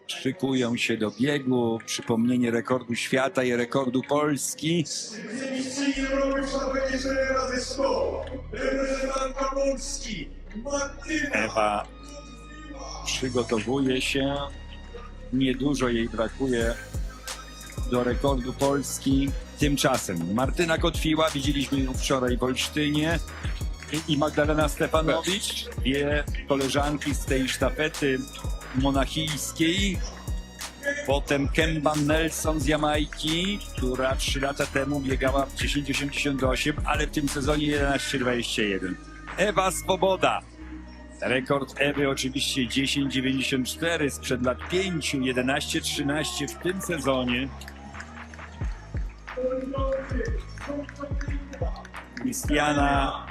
szykują się do biegu. Przypomnienie rekordu świata i rekordu Polski. Mistrzyni Europy w sztabenie 4 razy 100. Reprezentantka Polski, Martyna Ewa przygotowuje się. Niedużo jej brakuje do rekordu Polski. Tymczasem Martyna Kotwiła, widzieliśmy ją wczoraj w Olsztynie, i Magdalena Stefanowicz, dwie koleżanki z tej sztafety monachijskiej. Potem Kemba Nelson z Jamajki, która 3 lata temu biegała w 10,88, ale w tym sezonie 11,21. Ewa Swoboda. Rekord Ewy oczywiście 10,94 sprzed lat 5, 11,13 w tym sezonie. Christiana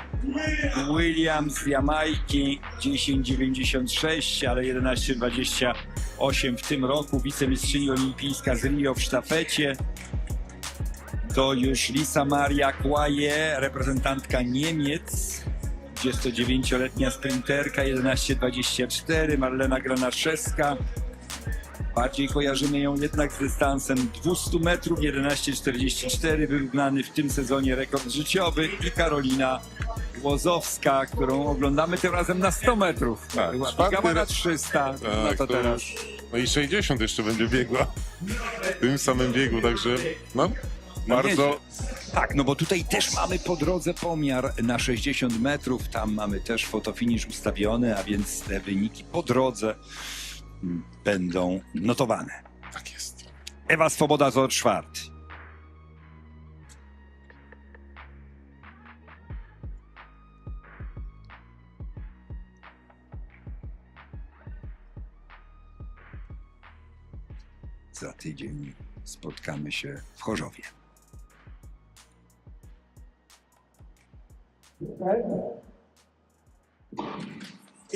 Williams z Jamajki 10,96, ale 11,28 w tym roku. Wicemistrzyni olimpijska z Rio w sztafecie. To już Lisa Maria Kłaje, reprezentantka Niemiec. 29-letnia sprinterka 11,24. Marlena Granaszewska. Bardziej kojarzymy ją jednak z dystansem 200 metrów, 11,44, wyrównany w tym sezonie rekord życiowy. I Karolina Łozowska, którą oglądamy tym razem na 100 metrów. Tak, Biegała na 300, tak, no to teraz. No i 60 jeszcze będzie biegła w tym samym biegu, także no bardzo... Tak, no bo tutaj też mamy po drodze pomiar na 60 metrów, tam mamy też fotofinisz ustawiony, a więc te wyniki po drodze będą notowane. Tak jest. Ewa Swoboda z czwarty. Za tydzień spotkamy się w Chorzowie.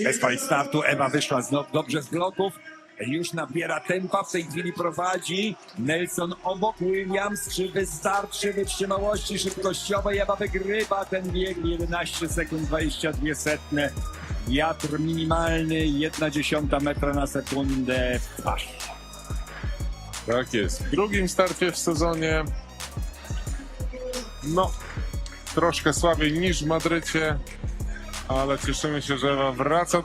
Bez fali startu Ewa wyszła znowu dobrze z bloków. Już nabiera tempa, w tej chwili prowadzi. Nelson obok, Williams, czy wystarczy wytrzymałości szybkościowej? Ewa wygrywa ten bieg, 11 sekund 22 setne. Wiatr minimalny, 1/10 metra na sekundę w twarz. Tak jest. W drugim starcie w sezonie no troszkę słabiej niż w Madrycie, ale cieszymy się, że Ewa wraca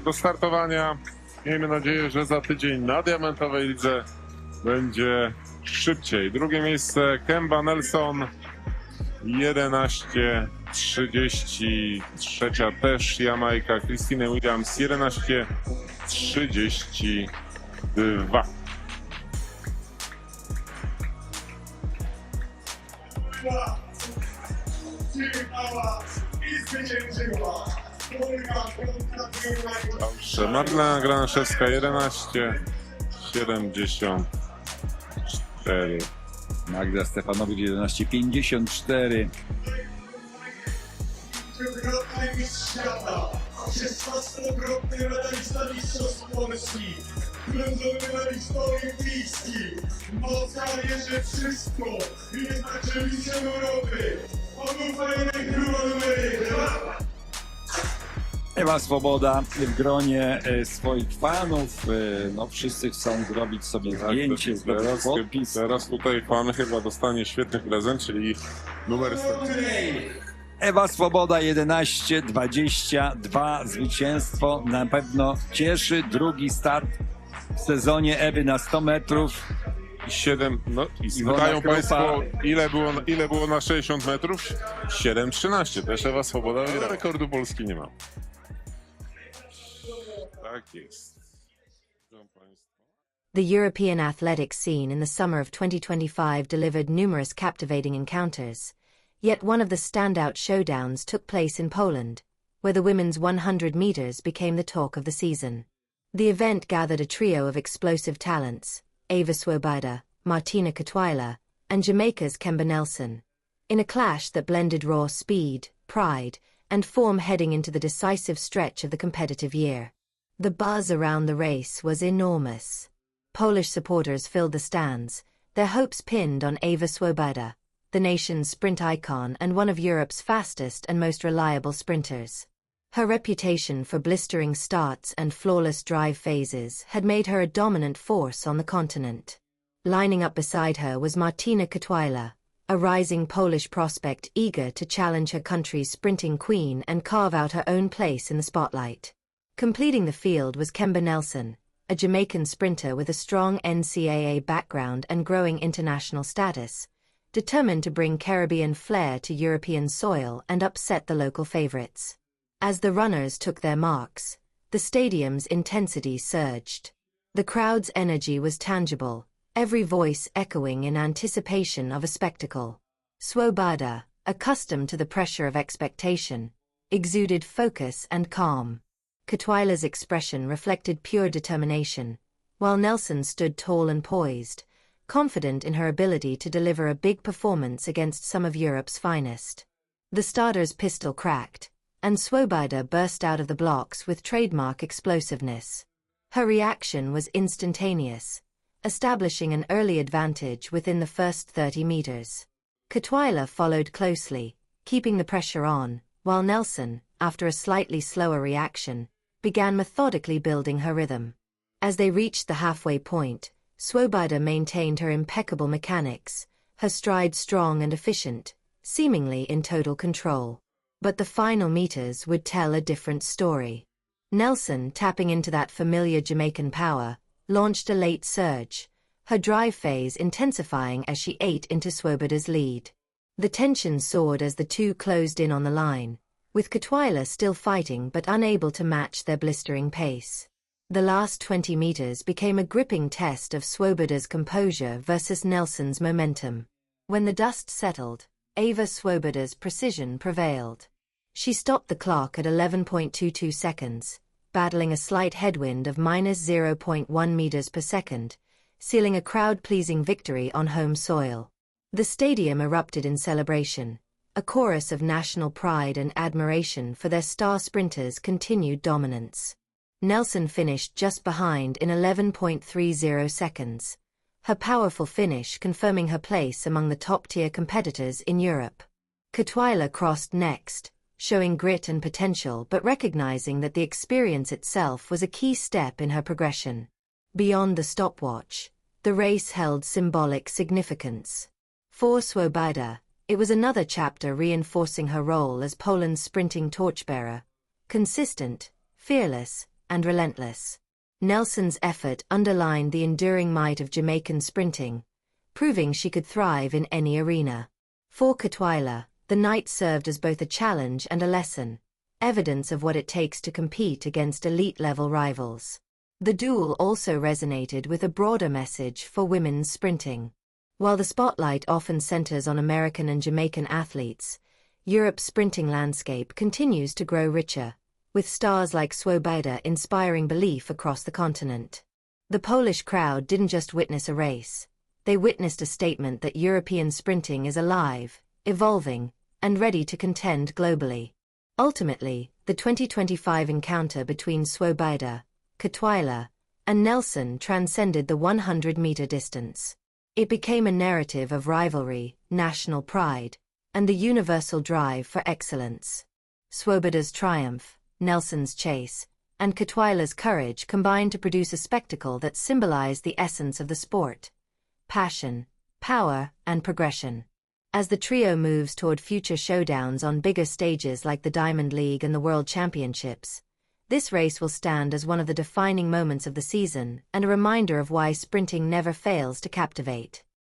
do startowania. Miejmy nadzieję, że za tydzień na diamentowej lidze będzie szybciej. Drugie miejsce Kemba Nelson 11,30. Trzecia też Jamajka Christine Williams 11,32. i zwyciężyła. Dobrze, Martyna Granaszewska 11,74. Magda Stefanowicz 11,54. Trzykrotny mistrz świata, 16-krotny medalista mistrzostw Polski, brązowy medalista olimpijski, moca bierze wszystko i jest także mistrzem Europy. Obu fajnych króla numer 1. Ewa Swoboda w gronie swoich fanów. No, wszyscy chcą zrobić sobie zdjęcie, zrobić podpis. Teraz tutaj pan chyba dostanie świetny prezent, czyli numer 100. Ewa Swoboda 11,22. Zwycięstwo na pewno cieszy. Drugi start w sezonie Ewy na 100 metrów. 7, no i Iwona pytają Krupa. państwo, ile było na 60 metrów? 7,13. Też Ewa Swoboda, ale rekordu Polski nie ma. Tak jest. The European athletics scene in the summer of 2025 delivered numerous captivating encounters. Yet one of the standout showdowns took place in Poland, where the women's 100 meters became the talk of the season. The event gathered a trio of explosive talents, Ewa Swoboda, Martyna Kotwiła, and Jamaica's Kemba Nelson, in a clash that blended raw speed, pride, and form heading into the decisive stretch of the competitive year. The buzz around the race was enormous. Polish supporters filled the stands, their hopes pinned on Ewa Swoboda, the nation's sprint icon and one of Europe's fastest and most reliable sprinters. Her reputation for blistering starts and flawless drive phases had made her a dominant force on the continent. Lining up beside her was Martyna Kotwiła, a rising Polish prospect eager to challenge her country's sprinting queen and carve out her own place in the spotlight. Completing the field was Kemba Nelson, a Jamaican sprinter with a strong NCAA background and growing international status, determined to bring Caribbean flair to European soil and upset the local favorites. As the runners took their marks, the stadium's intensity surged. The crowd's energy was tangible, every voice echoing in anticipation of a spectacle. Swoboda, accustomed to the pressure of expectation, exuded focus and calm. Kotwiła's expression reflected pure determination, while Nelson stood tall and poised, confident in her ability to deliver a big performance against some of Europe's finest. The starter's pistol cracked, and Swoboda burst out of the blocks with trademark explosiveness. Her reaction was instantaneous, establishing an early advantage within the first 30 meters. Kotwiła followed closely, keeping the pressure on, while Nelson, after a slightly slower reaction, began methodically building her rhythm. As they reached the halfway point, Swoboda maintained her impeccable mechanics, her stride strong and efficient, seemingly in total control. But the final meters would tell a different story. Nelson, tapping into that familiar Jamaican power, launched a late surge, her drive phase intensifying as she ate into Swoboda's lead. The tension soared as the two closed in on the line, with Kotwiła still fighting but unable to match their blistering pace. The last 20 meters became a gripping test of Swoboda's composure versus Nelson's momentum. When the dust settled, Ewa Swoboda's precision prevailed. She stopped the clock at 11.22 seconds, battling a slight headwind of -0.1 meters per second, sealing a crowd-pleasing victory on home soil. The stadium erupted in celebration, a chorus of national pride and admiration for their star sprinter's continued dominance. Nelson finished just behind in 11.30 seconds, her powerful finish confirming her place among the top-tier competitors in Europe. Kotwiła crossed next, showing grit and potential but recognizing that the experience itself was a key step in her progression. Beyond the stopwatch, the race held symbolic significance. For Swoboda, it was another chapter reinforcing her role as Poland's sprinting torchbearer, consistent, fearless, and relentless. Nelson's effort underlined the enduring might of Jamaican sprinting, proving she could thrive in any arena. For Kotwiła, the night served as both a challenge and a lesson, evidence of what it takes to compete against elite-level rivals. The duel also resonated with a broader message for women's sprinting. While the spotlight often centers on American and Jamaican athletes, Europe's sprinting landscape continues to grow richer, with stars like Swoboda inspiring belief across the continent. The Polish crowd didn't just witness a race, they witnessed a statement that European sprinting is alive, evolving, and ready to contend globally. Ultimately, the 2025 encounter between Swoboda, Kotwiła, and Nelson transcended the 100-meter distance. It became a narrative of rivalry, national pride, and the universal drive for excellence. Swoboda's triumph, Nelson's chase, and Kotwiła's courage combined to produce a spectacle that symbolized the essence of the sport: passion, power, and progression. As the trio moves toward future showdowns on bigger stages like the Diamond League and the World Championships, this race will stand as one of the defining moments of the season and a reminder of why sprinting never fails to captivate.